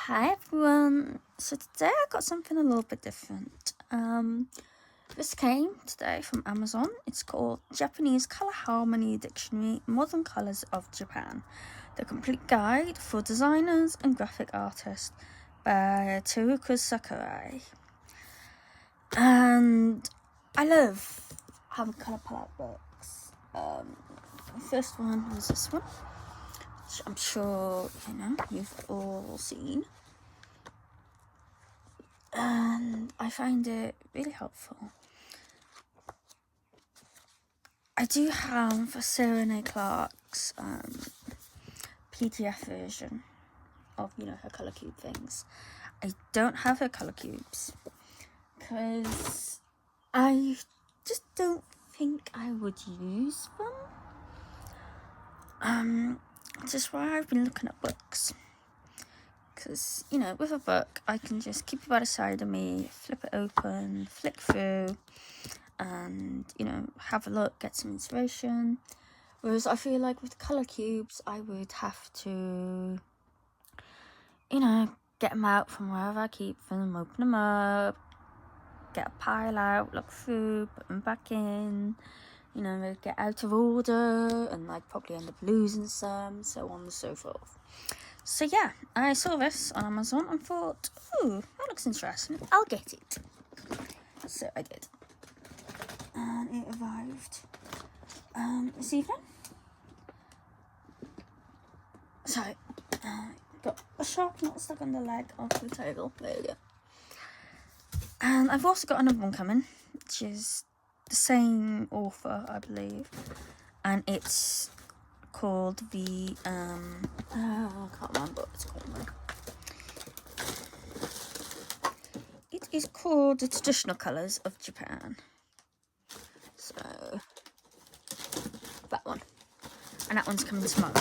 Hi everyone, so today I got something a little bit different. This came today from Amazon. It's called Japanese Color Harmony Dictionary Modern Colors of Japan, the complete guide for designers and graphic artists by Teruko Sakurai. And I love having color palette books. The first one was this one, which I'm sure you've all seen. And I find it really helpful. I do have a Sarah Clark's PDF version of her colour cube things. I don't have her colour cubes because I just don't think I would use them. Which is why I've been looking at books. Because, with a book, I can just keep it by the side of me, flip it open, flick through, and, have a look, get some inspiration. Whereas I feel like with colour cubes, I would have to, get them out from wherever I keep them, open them up, get a pile out, look through, put them back in, they get out of order, and I'd probably end up losing some, so on and so forth. So yeah, I saw this on Amazon and thought, ooh, that looks interesting, I'll get it. So I did. And it arrived this evening. So, got a sharp knot stuck on the leg of the table. There you go. And I've also got another one coming, which is the same author, I believe. And it's called the I can't remember what it's called now. It is called the Traditional Colours of Japan. So that one, and that one's coming tomorrow.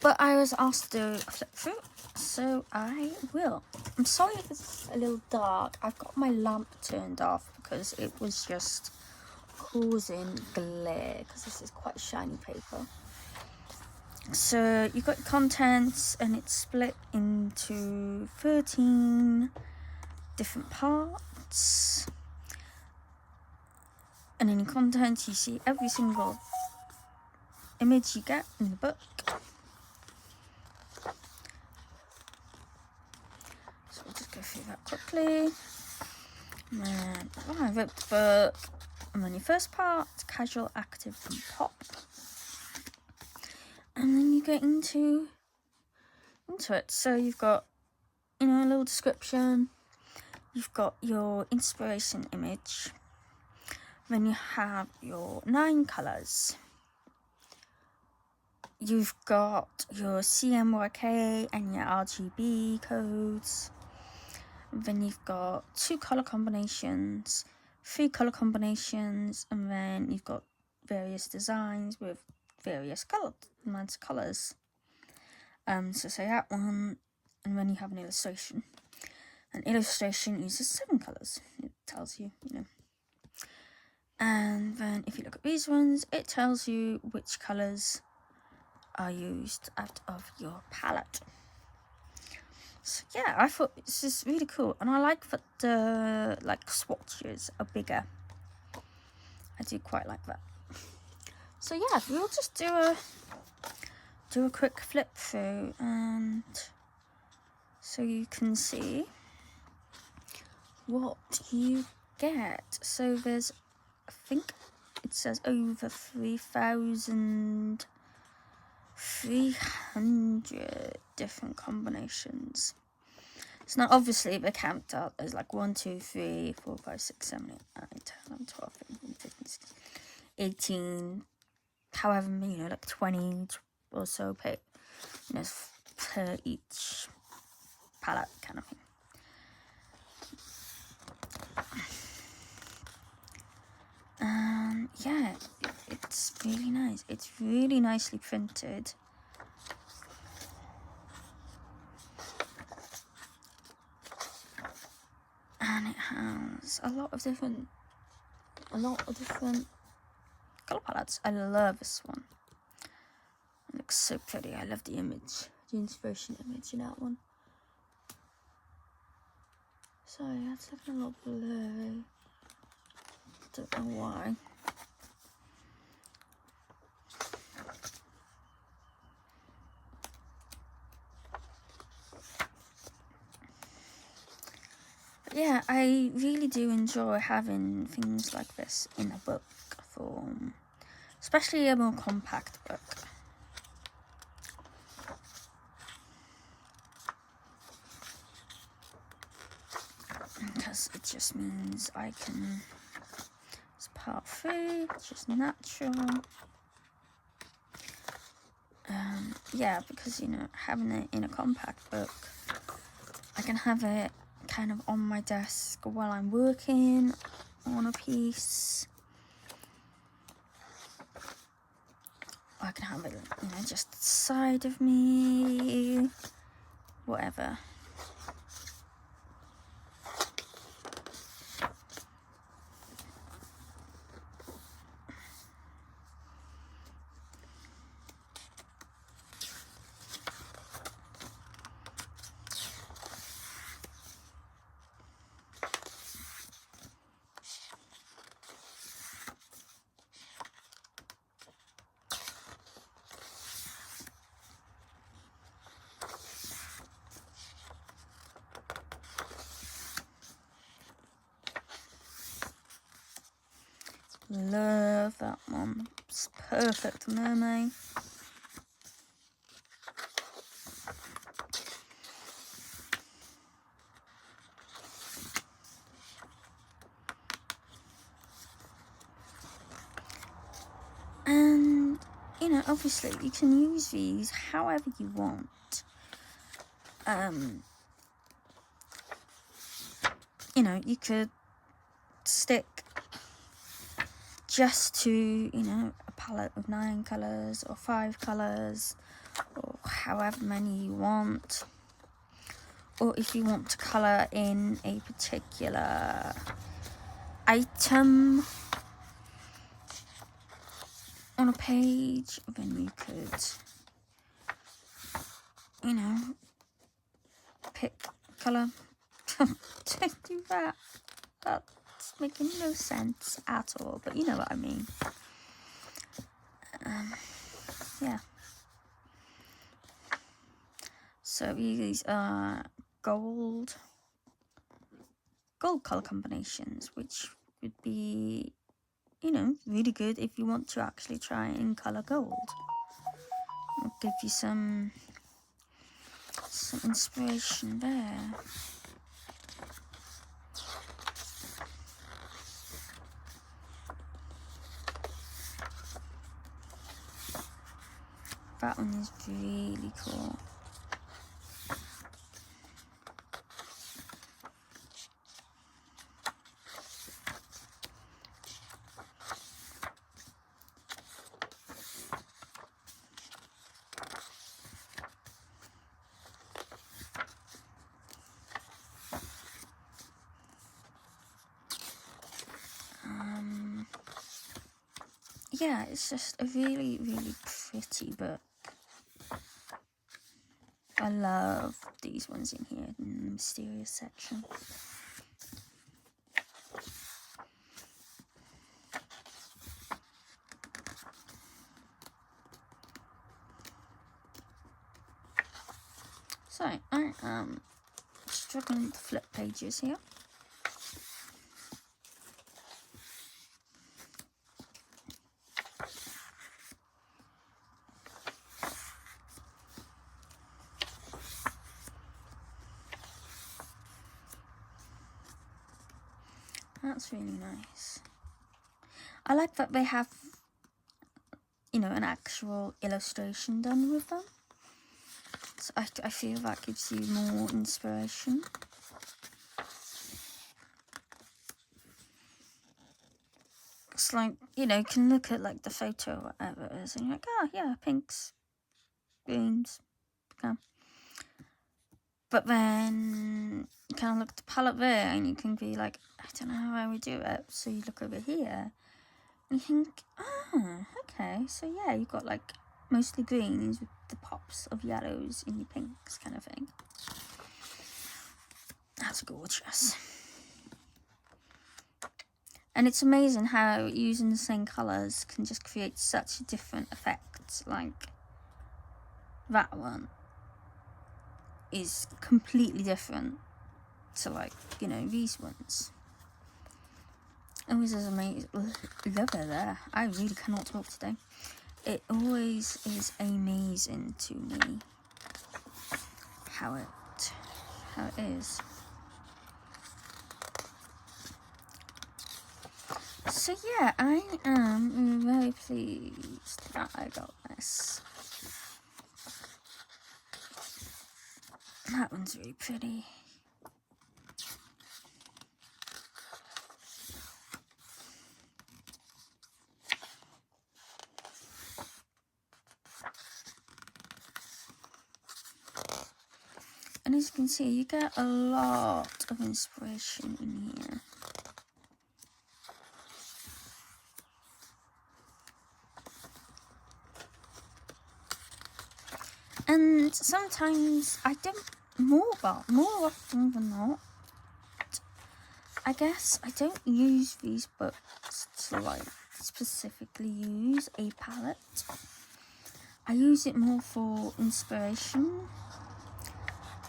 But I was asked to do a flip through, so I will. I'm sorry if it's a little dark. I've got my lamp turned off because it was just causing glare, because this is quite shiny paper. So you've got contents, and it's split into 13 different parts. And in your contents, you see every single image you get in the book. So I'll just go through that quickly. And then I wrote the book. And then your first part, casual, active, and pop. And then you get into it. So you've got, a little description. You've got your inspiration image. Then you have your 9 colours. You've got your CMYK and your RGB codes. Then you've got 2 colour combinations, 3 colour combinations, and then you've got various designs with various amounts of colours. So say that one, and then you have an illustration. An illustration uses 7 colours. It tells you, And then if you look at these ones, it tells you which colours are used out of your palette. So yeah, I thought this is really cool, and I like that the swatches are bigger. I do quite like that. So yeah, we'll just do a quick flip through, and so you can see what you get. So there's, I think it says over 3,300 different combinations. So now obviously they count out as 1, 2, 3, 4, 5, 6, 7, 8, 9, 10, 11, 12, 13, 15, 16, 18, however many, 20 or so per each palette kind of thing. Yeah, it's really nice. It's really nicely printed. And it has a lot of different colour palettes. I love this one. It looks so pretty. I love the image, the inspiration image in that one. Sorry, that's looking a little blurry. Don't know why. Yeah, I really do enjoy having things like this in a book form, especially a more compact book. Because it just means I can, it's part 3, it's just natural. Yeah, because, you know, having it in a compact book, I can have it kind of on my desk while I'm working on a piece. Or I can have it, you know, just the side of me, whatever. Love that one. It's perfect for mermaid. And, you know, obviously you can use these however you want. You know, you could stick just to, you know, a palette of 9 colours or 5 colours or however many you want. Or if you want to colour in a particular item on a page, then you could, you know, pick colour. Don't do that. That's making no sense at all, but you know what I mean. Yeah. So these are gold colour combinations, which would be, you know, really good if you want to actually try and colour gold. I'll give you some inspiration there. That one is really cool. Yeah, it's just a really, really pretty book. I love these ones in here in the mysterious section. So, I am struggling to flip pages here. That's really nice. I like that they have, you know, an actual illustration done with them. So I feel that gives you more inspiration. It's like, you know, you can look at like the photo or whatever it is and you're like, oh yeah, pinks, greens, okay. But then you kind of look at the palette there and you can be like, I don't know how I would do it. So you look over here and you think, okay, so yeah, you've got like mostly greens with the pops of yellows in your pinks kind of thing. That's gorgeous. And it's amazing how using the same colours can just create such a different effect. Like, that one is completely different to, like, you know, these ones. And this is amazing. Love it there. I really cannot talk today. It always is amazing to me how it is. So yeah, I am very pleased that I got this. That one's really pretty. And as you can see, you get a lot of inspiration in here. And sometimes I don't, more often than not, I guess I don't use these books to like specifically use a palette. I use it more for inspiration.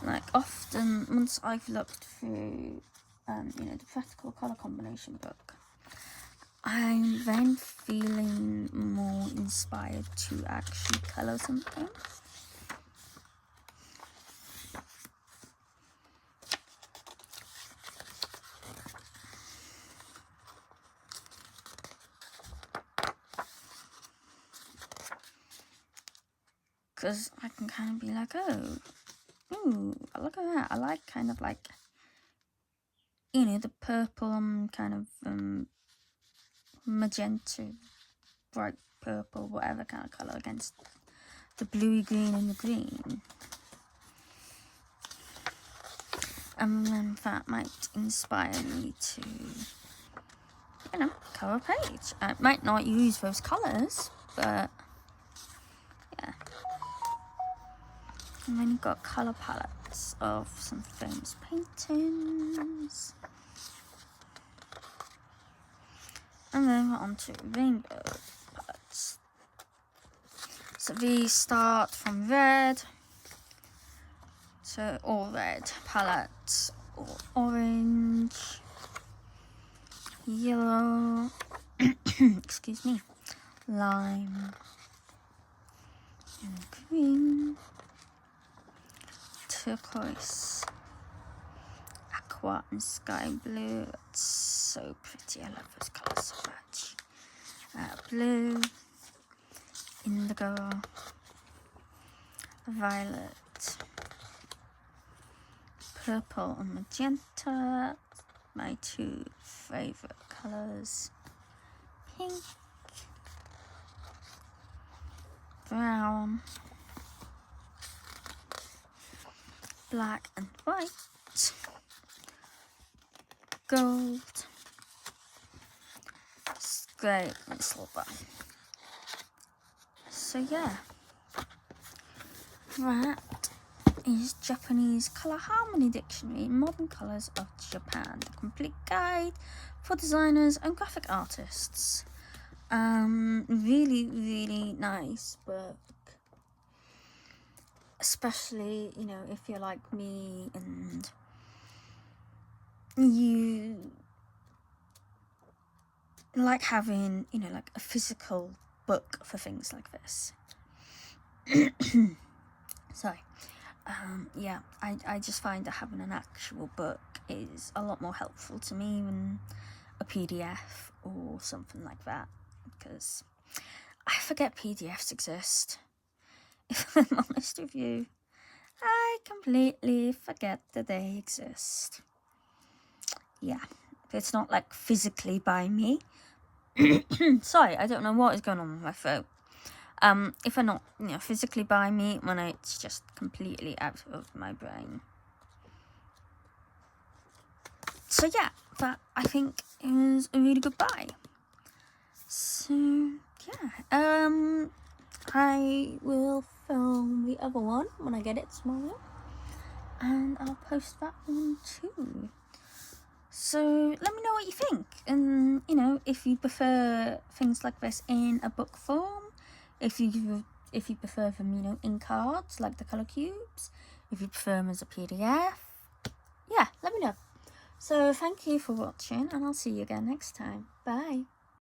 Like often, once I've looked through, you know, the practical colour combination book, I'm then feeling more inspired to actually colour something. Because I can kind of be like, oh, ooh, look at that. I like kind of like, you know, the purple and kind of magenta, bright purple, whatever kind of colour against the bluey green and the green. And then that might inspire me to, you know, colour a page. I might not use those colours, but yeah. And then you've got colour palettes of some famous paintings. And then we're on to rainbow palettes. So these start from red, so all red palettes, all orange, yellow, excuse me, lime, and green, turquoise, aqua and sky blue. It's so pretty. I love those colours so much. Blue, indigo, violet, purple and magenta, my two favourite colours, pink, brown, black and white, gold, grey and silver. So yeah, that is Japanese Colour Harmony Dictionary, Modern Colours of Japan, the complete guide for designers and graphic artists. Really, really nice book. Especially, you know, if you're like me and you like having, you know, like a physical book for things like this. Sorry. Yeah, I just find that having an actual book is a lot more helpful to me than a PDF or something like that, because I forget PDFs exist. If I'm honest with you, I completely forget that they exist. Yeah, it's not like physically by me. Sorry, I don't know what is going on with my throat. If they're not, you know, physically by me, when it's just completely out of my brain. So yeah, that I think is a really good buy. So yeah, I will film the other one when I get it tomorrow. and I'll post that one too. So let me know what you think, and you know, if you prefer things like this in a book form, if you prefer them, you know, in cards like the colour cubes, if you prefer them as a PDF, yeah, let me know. So thank you for watching, and I'll see you again next time. Bye.